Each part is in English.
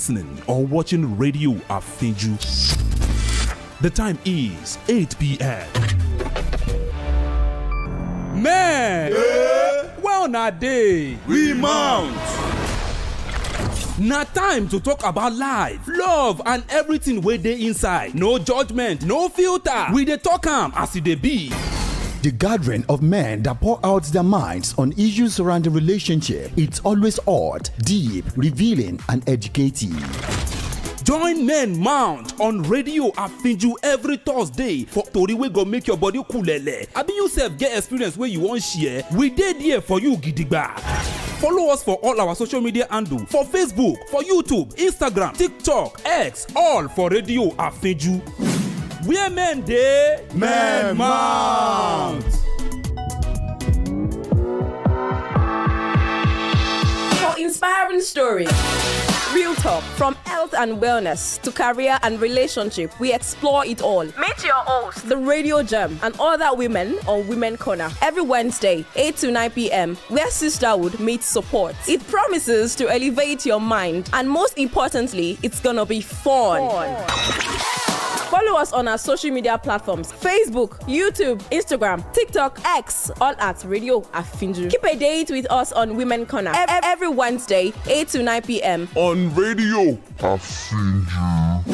listening or watching Radio Afínjú. The time is 8 p.m. Man! Well, na day. We mount. Na time to talk about life, love and everything wey dey inside. No judgment, no filter. We dey talk am as e dey be. The gathering of men that pour out their minds on issues surrounding relationship. It's always hot, deep, revealing, and educating. Join Men Mount on Radio Afínjú every Thursday for tori wey go make your body kulele. Abi you sef get experience wey you wan share? We dey there for you gidigba. Follow us for all our social media handle for Facebook, for YouTube, Instagram, TikTok, X, all for Radio Afínjú. Where men dey, Men mount. For inspiring stories, real talk, from health and wellness to career and relationship, we explore it all. Meet your host, the Radio Gem, and other women on Women Corner every Wednesday, 8 to 9 p.m., where sisterhood meets support. It promises to elevate your mind, and most importantly, it's gonna be fun. Follow us on our social media platforms: Facebook, YouTube, Instagram, TikTok, X, all at Radio Afínjú. Keep a date with us on Women Corner every Wednesday, 8 to 9 p.m. On Radio Afínjú.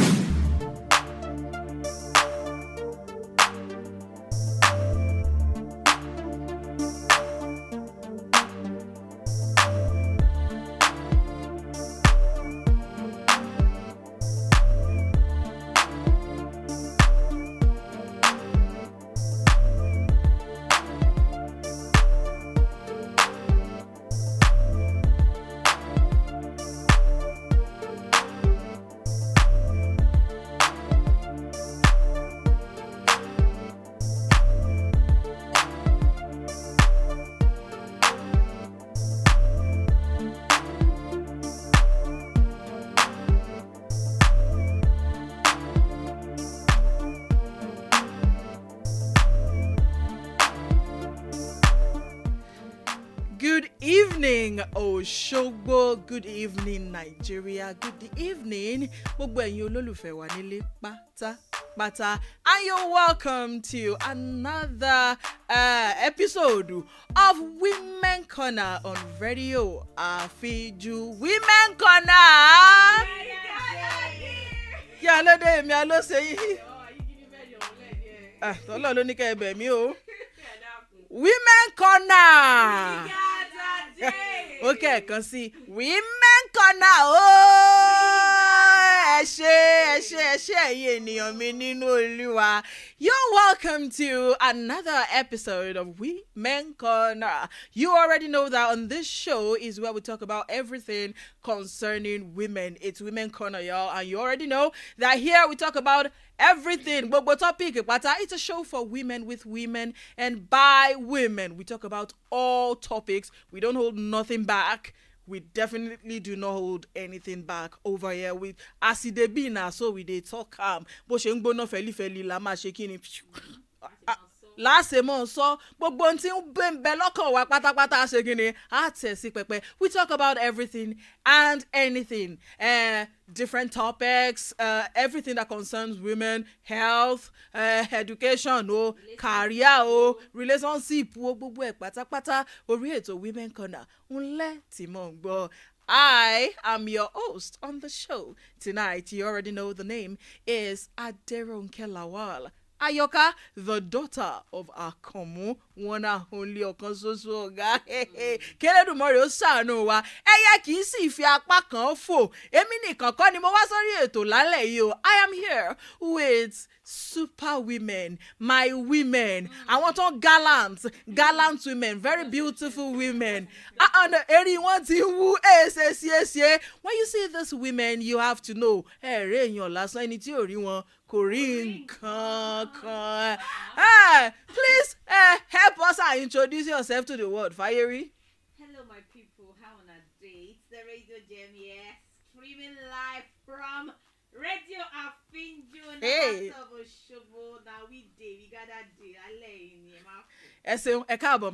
Good evening, Oshogbo. Good evening, Nigeria. Good evening, gbogbo ẹ̀yin olólùfẹ́ wa nílé pátápátá. And you're welcome to another episode of Women Corner on Radio Afínjú. Women Corner. Kí alóde mi aló ṣe yìí. Tọ́lọ́ ló ní kẹ́ ẹ bẹ̀ mí o. Women Corner. Okay, kan sí Women Corner. Ẹ ṣé ẹ̀yin ènìyàn mi nínú Olúwa. You're welcome to another episode of Women Corner. You already know that on this show is where we talk about everything concerning women. It's Women Corner, y'all, and you already know that here we talk about everything. Gbogbo topic pata. It's a show for women with women and by women. We talk about all topics. We don't hold nothing back. We definitely do not hold anything back over here. We as it dey be now, so we dey talk calm. Bó ṣe ń gbóná fẹ́lifẹ́li la máa ṣe kíni. Láṣẹ mọ̀ sọ gbogbo ohun tí ń bẹ lọ́kàn wa pátápátá ṣe kíni á tẹ̀ sí pẹpẹ. We talk about everything and anything. Different topics, everything that concerns women, health, education, career, relationship, gbogbo ẹ̀ pátápátá orí ètò Women Corner. Unlẹ̀ tí mò ń gbọ́. I am your host on the show tonight. You already know the name is Aderonke Lawal. Ayoka, the daughter of Akomu, one and only ọ̀kan ṣoṣo ọ̀gá. Kélédùmarè ó ṣàánú wa. Ẹyẹ kì í sì fi apá kan fò. Èmi nìkan kọ́ ni mo wá sórí ètò lálẹ́ yìí o. I am here with super women, my women. Àwọn tó gallant women, very beautiful women. And eri wọn ti wú ṣe. When you see these women, you have to know. Ẹ̀rẹ́ èèyàn lásán ẹni tí ò rí wọn. Korean kankan. Please help us and introduce yourself to the world. Fiery. Hello, my people. How on a day? It's the Radio Gem here, streaming live from Radio Afínjú. Hey. Now we gather day. ṣeun ẹ káàbọ̀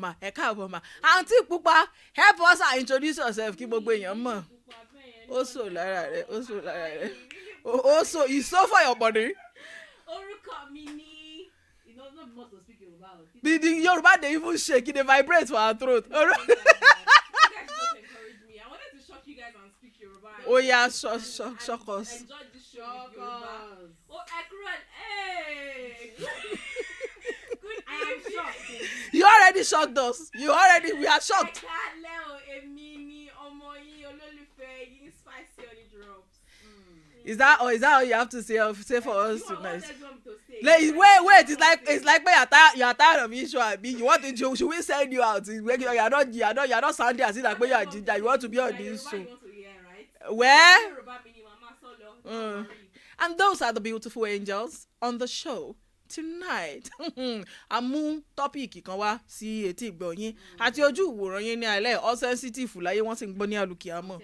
ma Aunty Pupa, help us and introduce yourself kí gbogbo èèyàn mọ̀. Ó sò lára rẹ̀. It's so for your body. Orúkọ mi ni, you know, not much to speak Yoruba. The Yoruba, they even shake, they vibrate for our throat. You guys just encourage me. I wanted to shock you guys and speak Yoruba. Oh yeah, shock us. Enjoy this show with Yoruba. Oh, Akron, hey! Good, I am shocked. You already shocked us. We are shocked. Is that all you have to say for us tonight? Wait, it's like you're tired of issue. You want to should we send you out? You're not sounding as if like you are ginger. You want to be on this show. Where? And those are the beautiful angels on the show tonight. Amu topic kan wá sí etí ìgbọ́ yín àti ojú ìwòran yín ní alẹ́ all sensitive láyé wọ́n sì ń gbọ́ ní àlùkìyámọ̀.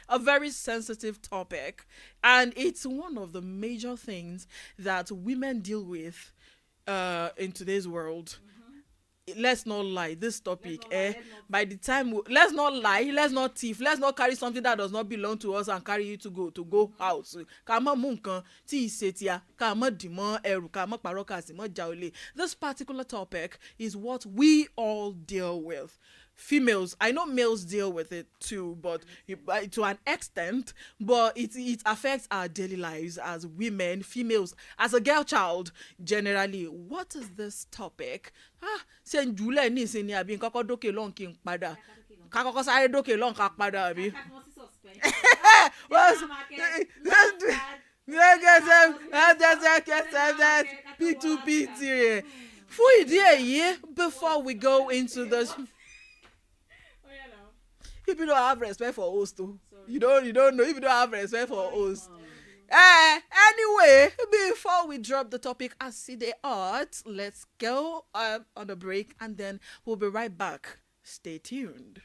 A very sensitive topic, and it's one of the major things that women deal with in today's world. Let's not lie, this topic, by the time let's not lie, let's not thief, let's not carry something that does not belong to us and carry it to go out. This particular topic is what we all deal with. Females, I know males deal with it too, but to an extent, but it affects our daily lives as women, females, as a girl child generally. What is this topic? Sen jule ni sini abi koko doke long king pada. Kakoko sare doke long kak pada abi. P2P. Before we go into this. If you don't have respect for host too, you don't know. If you don't have respect for host, anyway, before we drop the topic as see the art, let's go on a break and then we'll be right back. Stay tuned.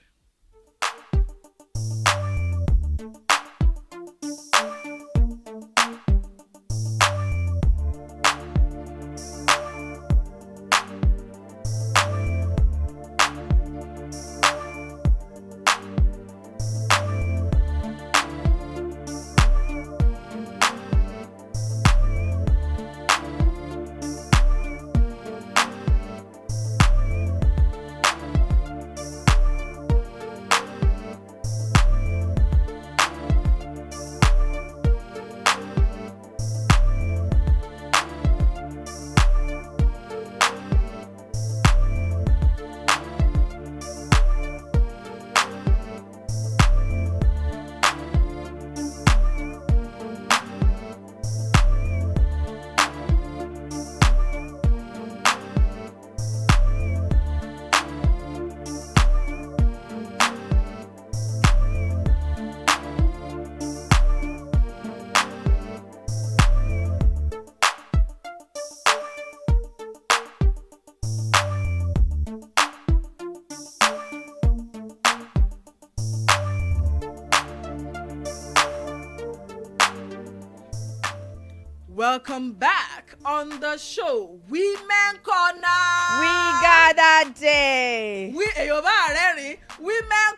Welcome back on the show, Women Corner. We gather day. Women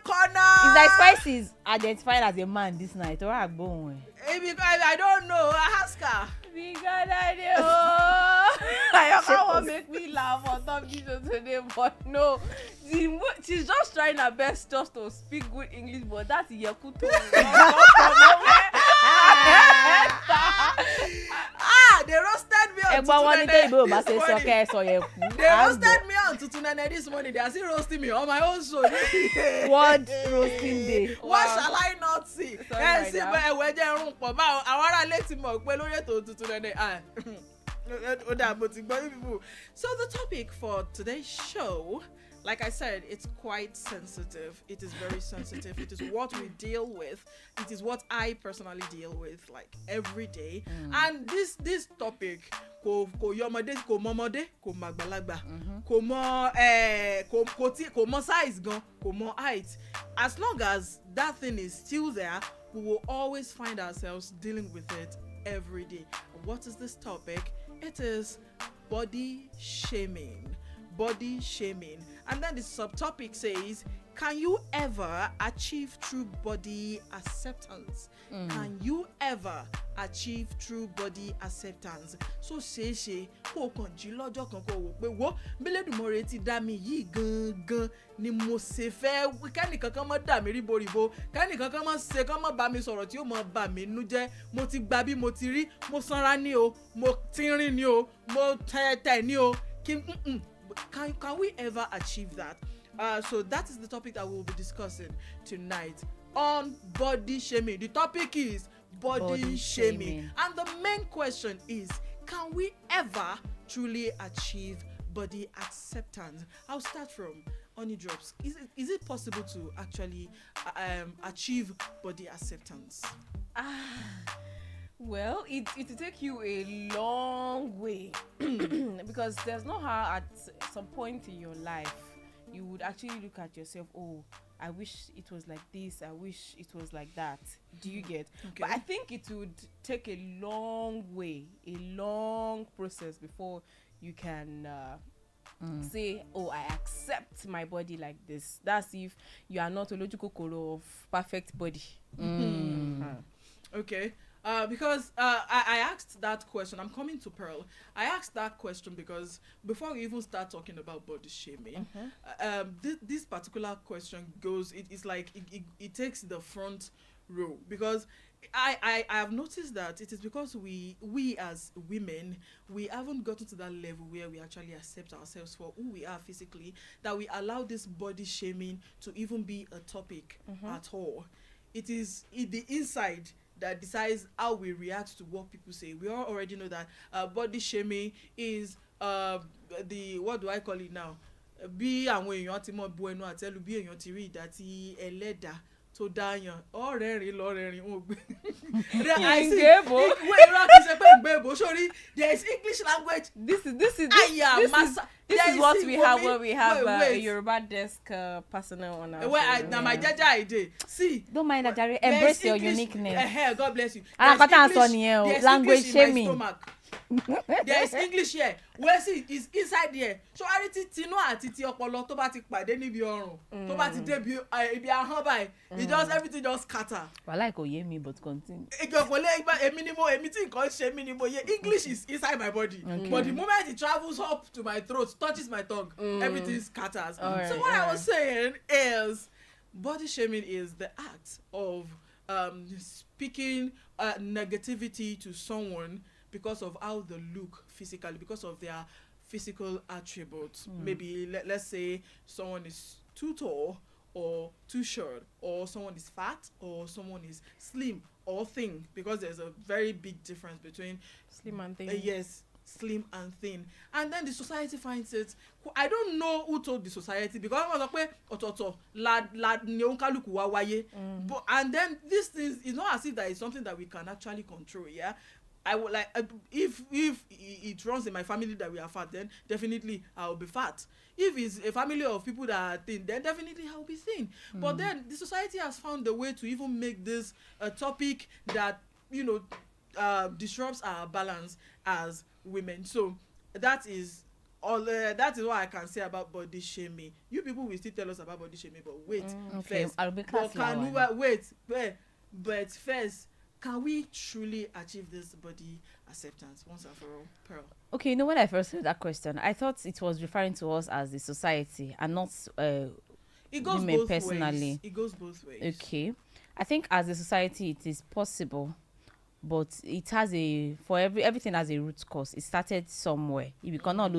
Corner. Is that Spice is identified as a man this night or a bone? I don't know. Ask her. We gather day. Oh, I can't make me laugh on top of this today, but no. She's just trying her best just to speak good English, but that's Yakuto. They roasted me on Tutunene this morning. They are still roasting me on my own show. What roasting day? What shall I not see? So the topic for today's show, like I said, it's quite sensitive. It is very sensitive. It is what we deal with. It is what I personally deal with like every day. And this topic, ko yomode, ko momode, ko magbalagba, ko mo size gan, ko mo height. As long as that thing is still there, we will always find ourselves dealing with it every day. What is this topic? It is body shaming. body shaming. And then the subtopic says, can you ever achieve true body acceptance? Can you ever achieve true body acceptance? So ṣeéṣe kó kàn jí lọ́jọ́ kan kó wò pé wo bílédùmọ̀rẹ́ ti dá mi yìí gangan ni mo ṣe fẹ́ kẹ́nìkan kan mọ́ dà mí ríboríbo kẹ́nìkan kan mọ́ ṣe kan mọ́ bá mi sọ̀rọ̀ tí ó mọ́ bà mí nú jẹ́ mo ti gba bí mo ti rí mo sanra ní o mo tínrín ní o mo tẹ́tẹ́ ní o can we ever achieve that? So that is the topic that we will be discussing tonight on body shaming. The topic is body shaming. And the main question is, can we ever truly achieve body acceptance? I'll start from Honey Drops. Is it possible to actually achieve body acceptance? Well, it will take you a long way because there's no how at some point in your life you would actually look at yourself, oh, I wish it was like this, I wish it was like that. Do you get? Okay. But I think it would take a long way, a long process before you can say, oh, I accept my body like this. That's if you are not a logical color of perfect body. Okay. Because I asked that question. I'm coming to Pearl. I asked that question because before we even start talking about body shaming, this particular question goes. It's like it takes the front row because I have noticed that it is because we as women, we haven't gotten to that level where we actually accept ourselves for who we are physically, that we allow this body shaming to even be a topic at all. It is the inside that decides how we react to what people say. We all already know that body shaming is the, what do I call it now? Bí àwọn èèyàn ti mọ bu ẹnu àtẹ́lù bí èèyàn ti rí ìdá tí ẹlẹ́dà tó dáyàn ọ̀rẹ́rìn lọ́rẹ́rìn wọn gbé. I see. Wait, rock is a bit sorry. There is English language. This is what we have when we have a Yoruba desk personnel on our show. Now my jaja idea. See. Don't mind that, Jerry. Embrace your uniqueness. God bless you. There's language shaming. There is English here. Where see is inside here. So ariti tino àti ti ọpọlọ tó bá ti pàdé níbi ọrùn. Tó bá ti dé ibi ahọ́n báyìí. It just everything just scatter. Well, like oye me, but continue. English is inside my body. Okay. But the moment it travels up to my throat, touches my tongue, everything scatters. Right, so what I was saying is body shaming is the act of speaking negativity to someone because of how they look physically, because of their physical attributes. Maybe let's say someone is too tall or too short, or someone is fat, or someone is slim or thin, because there's a very big difference between slim and thin. Yes, slim and thin. And then the society finds it. I don't know who told the society, because I was like, ototo lad ni onkaluku wa waye. But and then this thing is not as if that is something that we can actually control. Yeah. I would like if it runs in my family that we are fat, then definitely I will be fat. If it's a family of people that are thin, then definitely I will be thin. But then the society has found a way to even make this a topic that disrupts our balance as women. So that is all. That is what I can say about body shaming. You people will still tell us about body shaming, but wait, okay, first, I'll be class but first. Can we truly achieve this body acceptance once and for all, Pearl? Okay, when I first heard that question, I thought it was referring to us as the society and not it goes women both personally. Ways. It goes both ways. Okay. I think as a society it is possible, but it has everything has a root cause. It started somewhere. If you cannot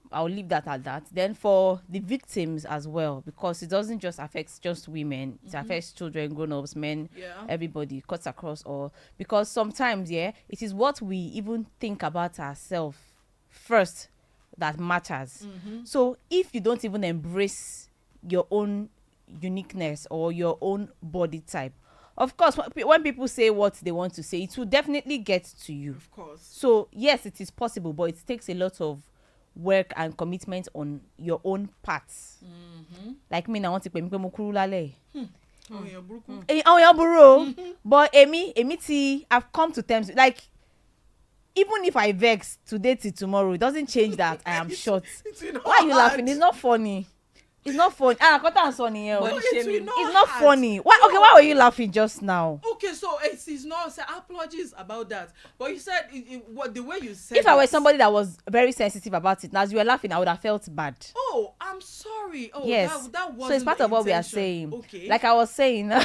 I'll leave that at that. Then for the victims as well, because it doesn't just affect just women, it affects children, grown-ups, men, everybody, cuts across all. Because sometimes, it is what we even think about ourselves first that matters. So if you don't even embrace your own uniqueness or your own body type, of course, when people say what they want to say, it will definitely get to you. Of course. So yes, it is possible, but it takes a lot of work and commitment on your own parts. Like me, I want to pay me kuru lale. But I've come to terms, like, even if I vex today till tomorrow, it doesn't change that I am short. It's Why are you laughing? It's not funny. It's not funny. Kota and Sonny, it's not funny. Why? Okay, why were you laughing just now? Okay, so it's not. So apologies about that. But you said what the way you said. If I were somebody that was very sensitive about it, now as you were laughing, I would have felt bad. Oh, I'm sorry. Oh, yes. That wasn't so it's part of what we are intention. saying. Okay. Like I was saying. So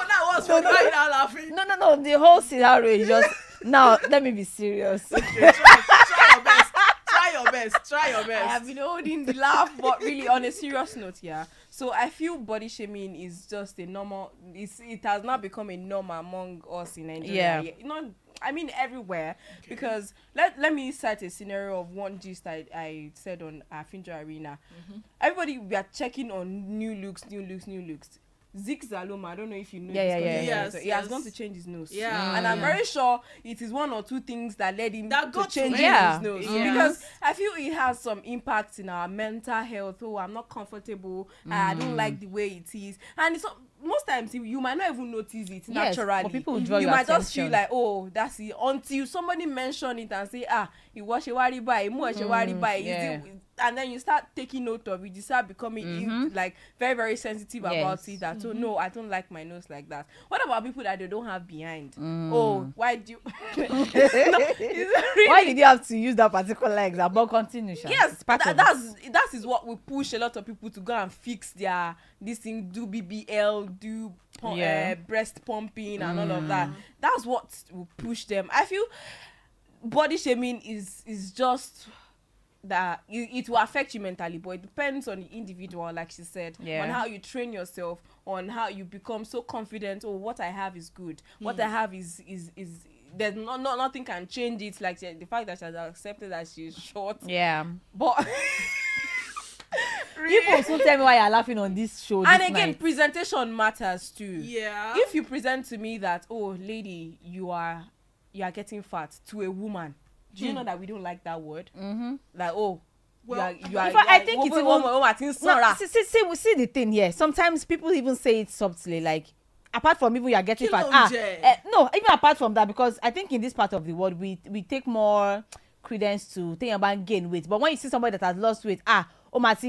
that was when why you are laughing. No. The whole scenario is just now. Let me be serious. Okay, try your best. Try your best. I have been holding the laugh, but really on a serious note, yeah. So I feel body shaming is just a normal. It has now become a norm among us in Nigeria. Yeah. You know, I mean everywhere. Okay. Because let me cite a scenario of one gist I said on Afínjú Arena. Everybody, we are checking on new looks. Zik Zaloma, I don't know if you know. Yes, he has gone to change his nose. Yeah. And I'm very sure it is one or two things that led him to change his nose. Yeah. Because I feel it has some impact in our mental health. Oh, I'm not comfortable. I don't like the way it is. And it's most times you might not even notice it naturally. But people draw you your might attention. just feel like, oh, that's it, until somebody mention it and say, you wash a worry by, and then you start taking note of it. You start becoming like very, very sensitive about it. That so no, I don't like my nose like that. What about people that they don't have behind? Oh, why do you? Why did you have to use that particular example? Continue. Yes, that is what we push a lot of people to go and fix their this thing, do BBL, do breast pumping and all of that. That's what will push them. I feel body shaming is just that it will affect you mentally, but it depends on the individual, like she said, on how you train yourself, on how you become so confident. Oh, what I have is good. What I have is there's nothing can change it. Like the fact that she has accepted that she's short. Yeah, but. People also tell me why you're laughing on this show. And again, presentation matters too. Yeah. If you present to me that, oh, lady, you are getting fat, to a woman, do you know that we don't like that word? Like, oh, well, I think it's even. We see the thing here. Sometimes people even say it subtly, like apart from even you are getting fat. No, even apart from that, because I think in this part of the world we take more credence to think about gain weight. But when you see somebody that has lost weight, and sometimes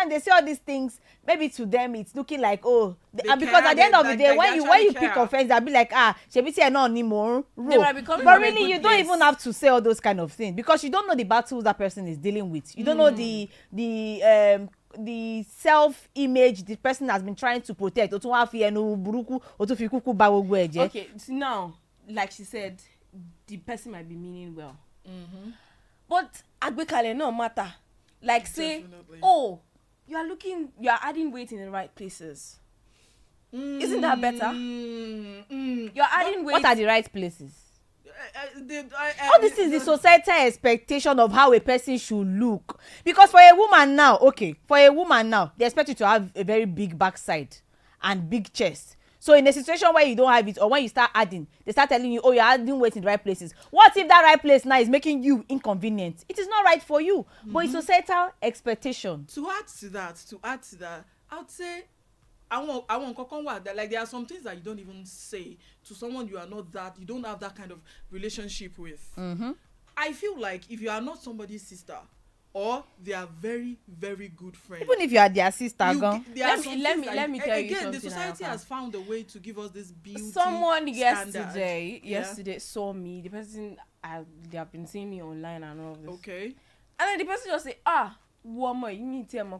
they say all these things, maybe to them it's looking like and because at the end of the day when you pick offense, they'll be like shebiti no anymore. But really you don't even have to say all those kind of things, because you don't know the battles that person is dealing with. You don't know the self-image the person has been trying to protect. Okay, so now, like she said, the person might be meaning well. But agbekale no matter. Like say, oh, you are adding weight in the right places. Isn't that better? You're adding weight. What are the right places? All this is the societal expectation of how a person should look. Because for a woman now, they expect you to have a very big backside and big chest. So in a situation where you don't have it, or when you start adding, they start telling you, oh, you're adding weight in the right places. What if that right place now is making you inconvenient? It is not right for you. But it's societal expectation. To add to that, I would say, I want like there are some things that you don't even say to someone you don't have that kind of relationship with. I feel like if you are not somebody's sister, or they are very, very good friends. Even if you are their sister, let me tell you something. The society has found a way to give us this beauty. Someone yesterday saw me. The person they have been seeing me online and all of this. Okay. And then the person just say, woman, you need to tell me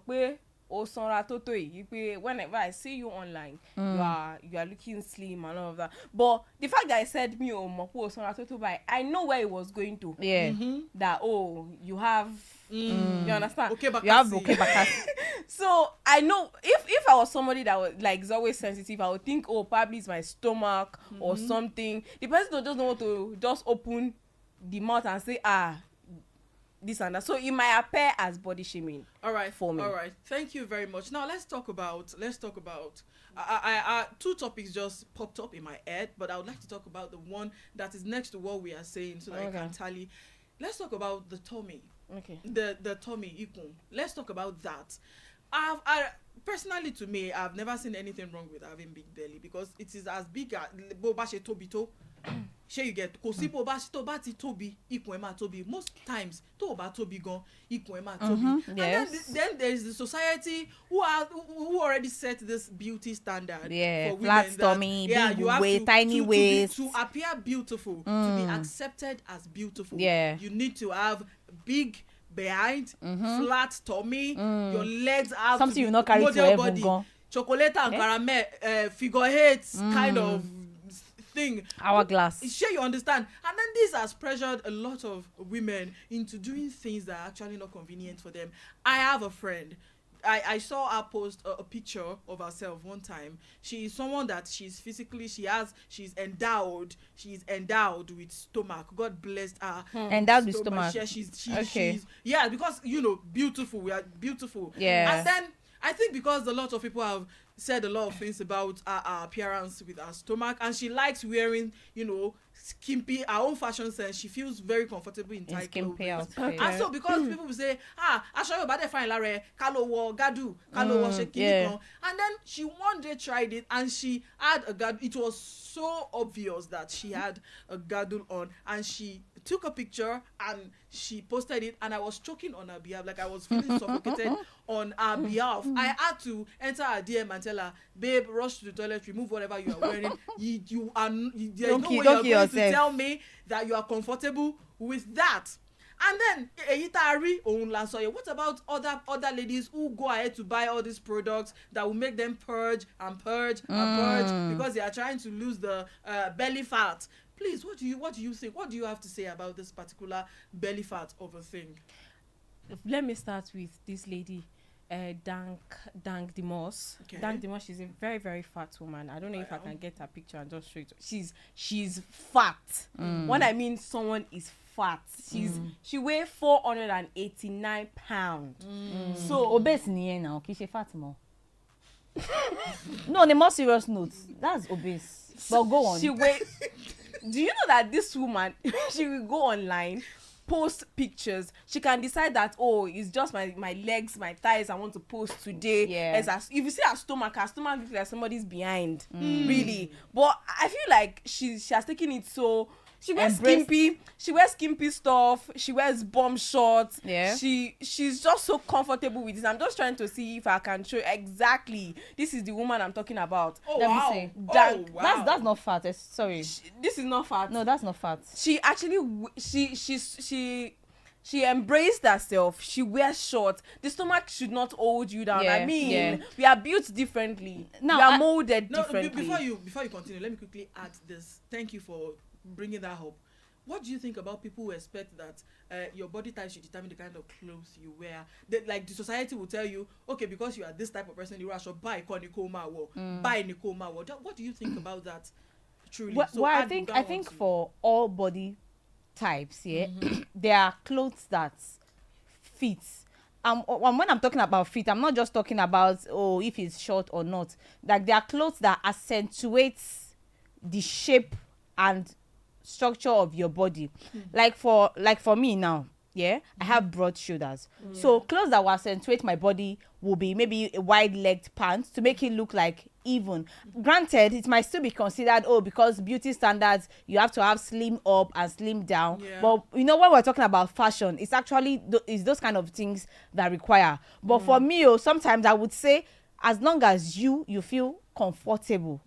whenever I see you online, you are looking slim and all of that. But the fact that I said I know where it was going to. Yeah. That you have. You understand? Okay, you have bakasi. So I know if I was somebody that was like is always sensitive, I would think, probably it's my stomach or something. The person don't want to just open the mouth and say this and that. So it might appear as body shaming. All right, for me. All right, thank you very much. Now let's talk about. I two topics just popped up in my head, but I would like to talk about the one that is next to what we are saying, so that I can tally. Let's talk about the tummy. Okay. The tummy ikun. Let's talk about that. personally, to me, I've never seen anything wrong with having big belly because it is as big as boba she tobito. Share you get kosi boba she tobati tobi ikun ema tobi. Most times to ba tobi gan ikun ema tobi. Yes. And then there is the society who already set this beauty standard. Yeah, for flat women stomach, big you have waist, tiny waist. to appear beautiful, to be accepted as beautiful. Yeah. You need to have big behind, flat tummy, your legs have Something to you not carry to model heaven body, gone. chocolate and caramel, figure eights kind of thing. Hourglass. Sure, you understand. And then this has pressured a lot of women into doing things that are actually not convenient for them. I have a friend. I saw her post a picture of herself one time. She is someone that she's endowed with stomach. God blessed her. Endowed with stomach. Yeah, she's because beautiful. We are beautiful. Yeah. And then I think because a lot of people have said a lot of things about her appearance with her stomach, and she likes wearing, skimpy, her own fashion sense. She feels very comfortable in tight skimpy clothes. outfit. And so because people will say, aṣọ Yorùbá dẹ̀ fine lára ẹ̀, ká ló wọ gadu, ká ló wọ ṣe kíní kan. And then she one day tried it and she had a gadu. It was so obvious that she had a gadu on, and she took a picture and she posted it, and I was choking on her behalf, like I was feeling suffocated on her behalf. I had to enter her DM and tell her, babe, rush to the toilet, remove whatever you are wearing. There's no way you're going to tell me that you are comfortable with that. And then what about other ladies who go ahead to buy all these products that will make them purge and purge and purge because they are trying to lose the belly fat? Please, what do you think? What do you have to say about this particular belly fat of a thing? Let me start with this lady, Dank Demos. Okay. Dank Demos, she's a very, very fat woman. I don't know if I can get her picture and just show it. She's fat. When I mean someone is fat, she weighs 489 pounds. So Obese niye now, ki she fat more. No, on a more serious note, that's obese. But go on. Do you know that this woman, she will go online, post pictures. She can decide that, it's just my legs, my thighs I want to post today. Yeah. If you see her stomach looks like somebody's behind. Really. But I feel like she has taken it so. She wears skimpy stuff. She wears bomb shorts. Yeah. She's just so comfortable with this. I'm just trying to see if I can show she this is the woman I'm talking about. Let me see. That's not fat. Sorry. This is not fat. No, that's not fat. She actually she embraced herself. She wears shorts. The stomach should not hold you down. I mean, we are built differently. We are molded differently. Before you continue, let me quickly add this. Thank you for bringing that up. What do you think about people who expect that your body type should determine the kind of clothes you wear? The society will tell you, okay, because you are this type of person, you should buy Nikoma. What do you think about that? Truly, I think for all body types, there are clothes that fit. When I'm talking about fit, I'm not just talking about if it's short or not. Like there are clothes that accentuates the shape and structure of your body. Like for me now, I have broad shoulders. So clothes that will accentuate my body will be maybe a wide-legged pants to make it look like even. Granted, it might still be considered because beauty standards, you have to have slim up and slim down. But when we're talking about fashion, it's actually it's those kind of things that require. But for me, sometimes I would say, as long as you feel comfortable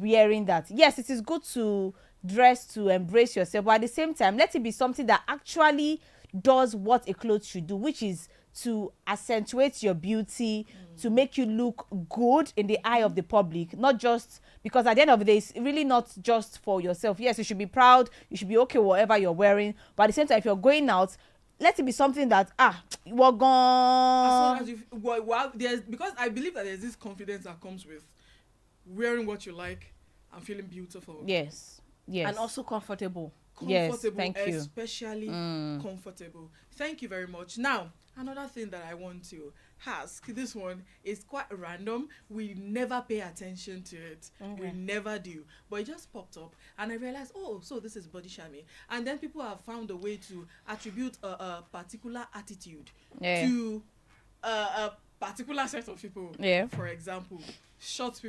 wearing that, yes, it is good to dress to embrace yourself, but at the same time, let it be something that actually does what a clothes should do, which is to accentuate your beauty, to make you look good in the eye of the public, not just because at the end of the day, it's really not just for yourself. Yes, you should be proud, you should be okay with whatever you're wearing, but at the same time, if you're going out, let it be something that we're gone. As long as because I believe that there's this confidence that comes with wearing what you like and feeling beautiful. Yes. And also comfortable. Yes, thank you. Especially comfortable. Thank you very much. Now, another thing that I want to ask, this one is quite random. We never pay attention to it. Okay. We never do. But it just popped up and I realized, so this is body shaming. And then people have found a way to attribute a particular attitude to a particular set of people. Yeah. For example, short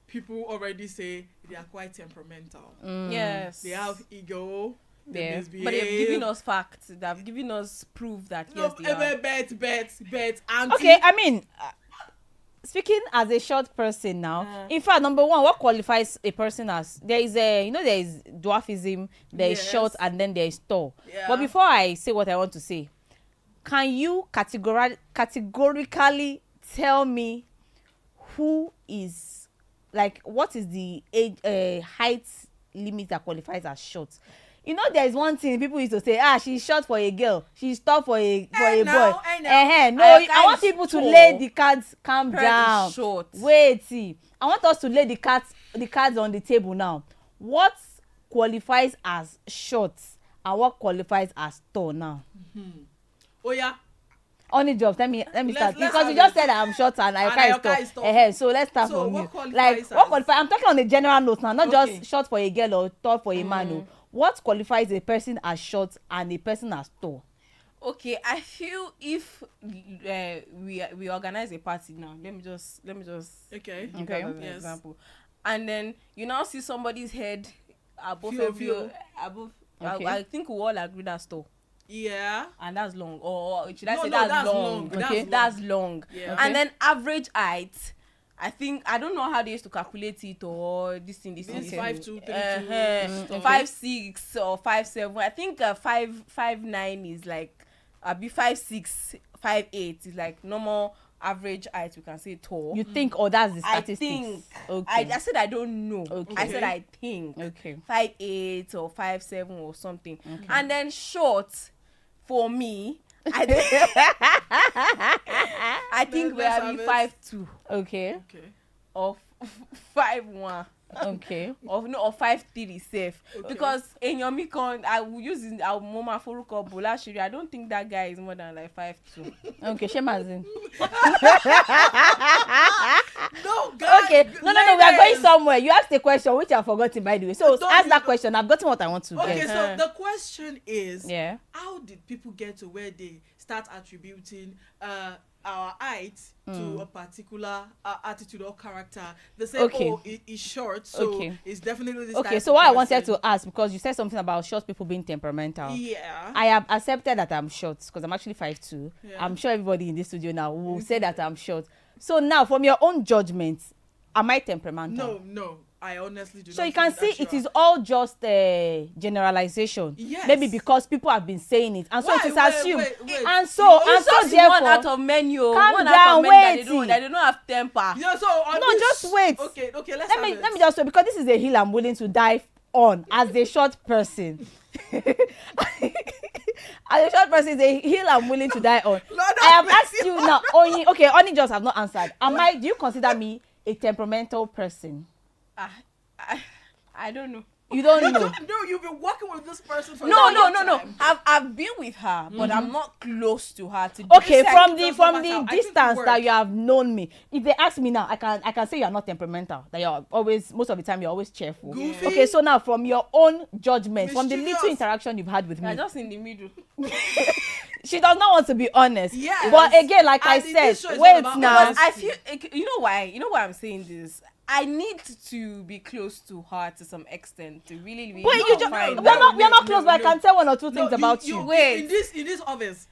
people already say they are quite temperamental. Yes. They have ego. They Yeah. misbehave. But they've given us facts. They've given us proof that yes, they are. Bet. Okay, I mean, speaking as a short person now, in fact, number one, what qualifies a person as there is dwarfism, there is short, and then there is tall. Yeah. But before I say what I want to say, can you categorically tell me who is what is the age height limit that qualifies as short? You know, there is one thing people used to say, she's short for a girl, she's tall for a boy. No, I want people to lay the cards, calm down. Short. Wait, see. I want us to lay the cards on the table now. What qualifies as short and what qualifies as tall now? Oh yeah. Only jobs. Let me start let's because you just said I'm short and Ayoka is tall. So let's start from you. What qualifies? I'm talking on a general note now, not just short for a girl or tall for a man. No. What qualifies a person as short and a person as tall? Okay, I feel if we organize a party now, let me just give that as an example, and then you now see somebody's head above above. Okay. I think we all agree that's tall. Yeah. And that's long, or should I say that's long? Okay, that's long. Yeah. And then average height, I think I don't know how they used to calculate it or this thing. 5'2", 3'2", 5'6" or 5'7". I think 5'9" is like be 5'6", 5'8" is like normal average height. We can say tall. You think, that's the I statistics? think. Okay. I said I don't know. Okay. I said I think. Okay. 5'8" or 5'7" or something. Okay. And then short, for me, I think we are 5'2". Okay. Or 5'1". Okay. Or 5'3" safe. Because in your Mikon, I will use our Moma Furuko Bolashiri. I don't think that guy is more than like 5'2". Okay, Shemazin. No, guys. Okay. No, we are going somewhere. You asked a question which I've forgotten, by the way. So ask that question. I've gotten what I want to Okay, get. so the question is, Yeah. how did people get to where they start attributing our height to a particular attitude or character? They say, it's short, so it's definitely this Okay, type so of what I person. wanted to ask, because you said something about short people being temperamental. Yeah. I have accepted that I'm short because I'm actually 5'2". Yeah. I'm sure everybody in this studio now will say that I'm short. So now, from your own judgment, am I temperamental? No, I honestly do not. So you can see it is all just a generalization. Yes. Maybe because people have been saying it, and so it is assumed. Wait. And so therefore, one out of menu. calm One down, out of menu wait. that they don't have temper. Yeah, so on No, this, just wait. Okay, let me just wait, because this is a hill I'm willing to die on as a short person. As a short person, is a hill I'm willing to die on. I have asked you now. Only just have not answered. Do you consider me a temperamental person? I don't know. You don't know. No, you've been working with this person for No. a long time. I've been with her, but I'm not close to her. Okay, from does the not matter. I think distance it that works. you have known me, if they ask me now, I can say you are not temperamental. That you're always, most of the time, you're always cheerful. Goofy. Okay, so now from your own judgment, from the Mischievous. little interaction you've had with me, You're just in the middle. she does not want to be honest. Yes. But again, like And I this said, show is all wait about now. Because I feel, you know why I'm saying this. I need to be close to her to some extent to really Wait, you just find we're out. not close, but I can tell one or two No, things about you. Wait. in this office.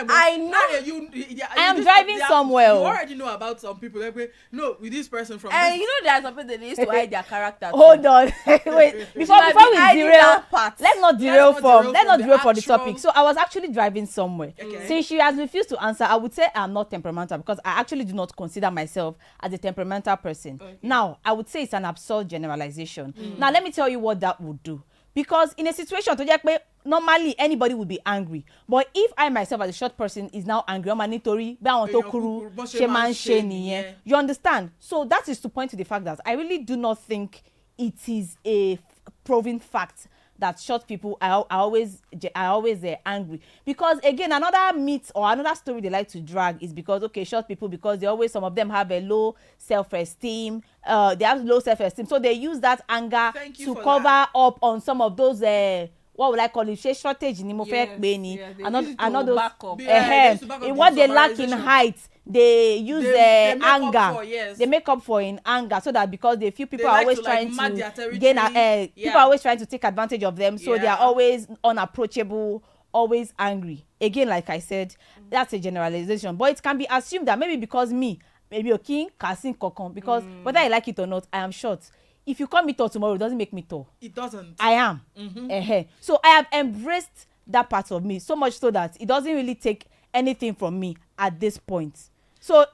I know. I am driving somewhere. You already know about some people. Like, no, with this person from And this. you know there's some people that used to hide their character. Hold on. Wait, before might we be hiding derail, that part. let's not derail from the actual- topic. So I was actually driving somewhere. Okay. Since she has refused to answer, I would say I'm not temperamental because I actually do not consider myself as a temperamental person. Okay. Now, I would say it's an absurd generalization. Now, let me tell you what that would do. Because in a situation to jẹ́ pé normally anybody would be angry, but if I myself as a short person is now angry, ọmọ nítorí bí àwọn tó kúrú ṣe máa ń ṣe nìyẹn. You understand? So that is to point to the fact that I really do not think it is a proven fact that short people are always angry. Because again, another myth or another story they like to drag is because short people, because some of them have a low self-esteem. They have low self-esteem, so they use that anger to cover up on some of those what would I call it? Shortage ni mo fẹ́ pè ní. And all those back up. in what they lack in height, they use they make up anger. for, yes. They make up for in anger, so that because they feel people They are like always to, like, trying mark their to territory. gain. People Yeah. are always trying to take advantage of them, so they Yeah. are always unapproachable, always angry. Again, like I said, that's a generalization, but it can be assumed that maybe because me, maybe Okin, Kasin, Kokon, because whether I like it or not, I am short. If you call me tall tomorrow, it doesn't make me tall. It doesn't. I am. So I have embraced that part of me so much so that it doesn't really take anything from me at this point. So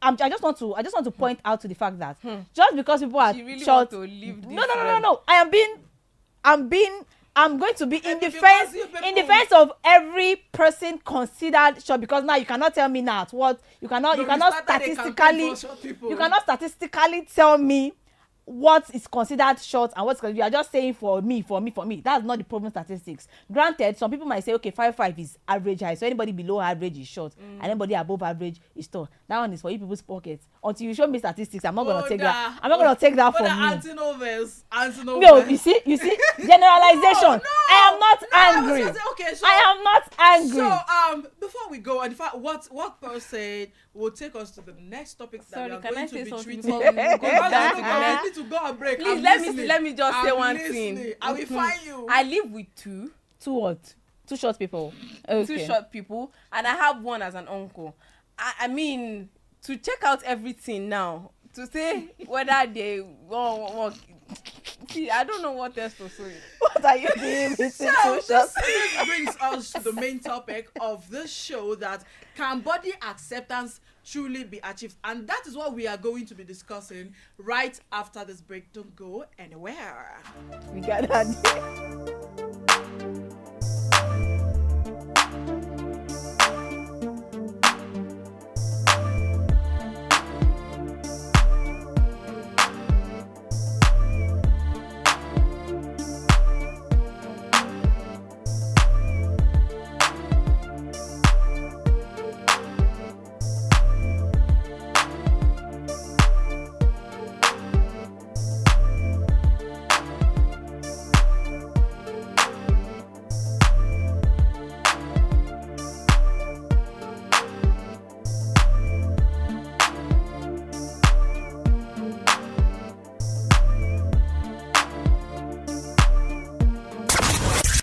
I just want to point out to the fact that just because people are really short, want to leave this no. I'm going to be in because defense of every person considered short, because now you cannot tell me now what you cannot statistically tell me what is considered short and what's considered. You are just saying for me. That's not the proven statistics. Granted, some people might say, okay, 5'5" is average height, so anybody below average is short, and anybody above average is tall. That one is for you people's pockets. Until you show me statistics, I'm not gonna take that. I'm not gonna take that from you. Anti-novels. No, you see, generalization. No, I am not angry. Okay, so I am not angry. So before we go, and in fact, what Pearl said will take us to the next topic that Sorry, we are can going I to say be something treating. before we go down to the I next? need to go and break. Please, I'm let me just say I'm one listening. thing. I will find you. I live with two what? Two short people. Okay. two short people, and I have one as an uncle. I mean, to check out everything now, to say whether they want. See, I don't know what else to say. What are you doing? So this brings us to the main topic of this show, that can body acceptance truly be achieved? And that is what we are going to be discussing right after this break. Don't go anywhere. We got that.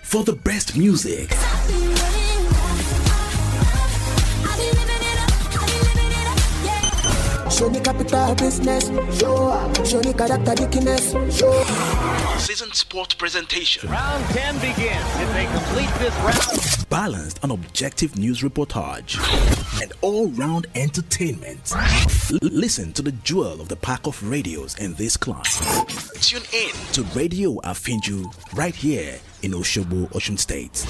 For the best music, show me capital business, show me character dickiness, seasoned sport presentation, round 10 begins. If they complete this round, balanced and objective news reportage, and all-round entertainment. Listen to the jewel of the pack of radios in this class. Tune in to Radio Afínjú right here in Osogbo, Osun State.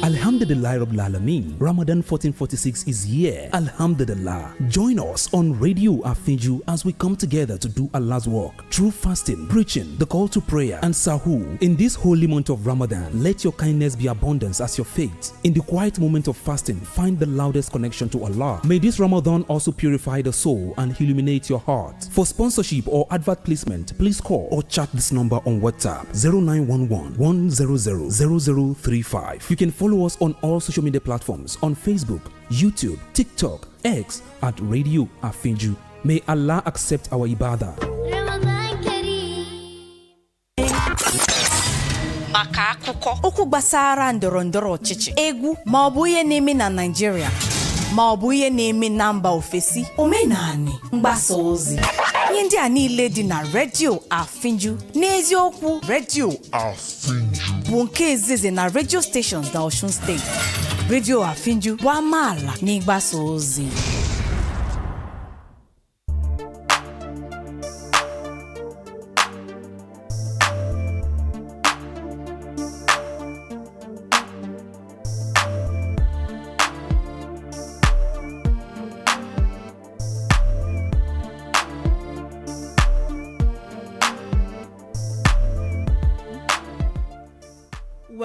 Alhamdulillah Rabbil Alameen. Ramadan 1446 is here. Alhamdulillah. Join us on Radio Afínjú as we come together to do Allah's work through fasting, preaching, the call to prayer, and sahur. In this holy month of Ramadan, let your kindness be abundance as your faith. In the quiet moment of fasting, find the loudest connection to Allah. May this Ramadan also purify the soul and illuminate your heart. For sponsorship or advert placement, please call or chat this number on WhatsApp 0911 100 0035. You can follow us on all social media platforms on Facebook, YouTube, TikTok, X at Radio Afínjú. May Allah accept our ibadah. Maka akụkọ okwu gbasara ndọrọndọrọ ọchịchị, egwu ma ọ bụ ihe na-eme na Naịjirịa ma ọ bụ ihe na-eme na mba ofesi, omenani, mgbasa ozi, ihe ndị a niile dị na Radio Afínjú. N'eziokwu, Radio Afínjú bụ nke izizi na radio stations na Osun State. Radio Afínjú bụ amaala n'ịgbasa ozi.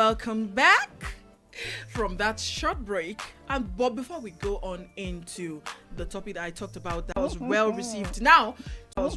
welcome back from that short break. But before we go on into the topic that I talked about, that was well received now, to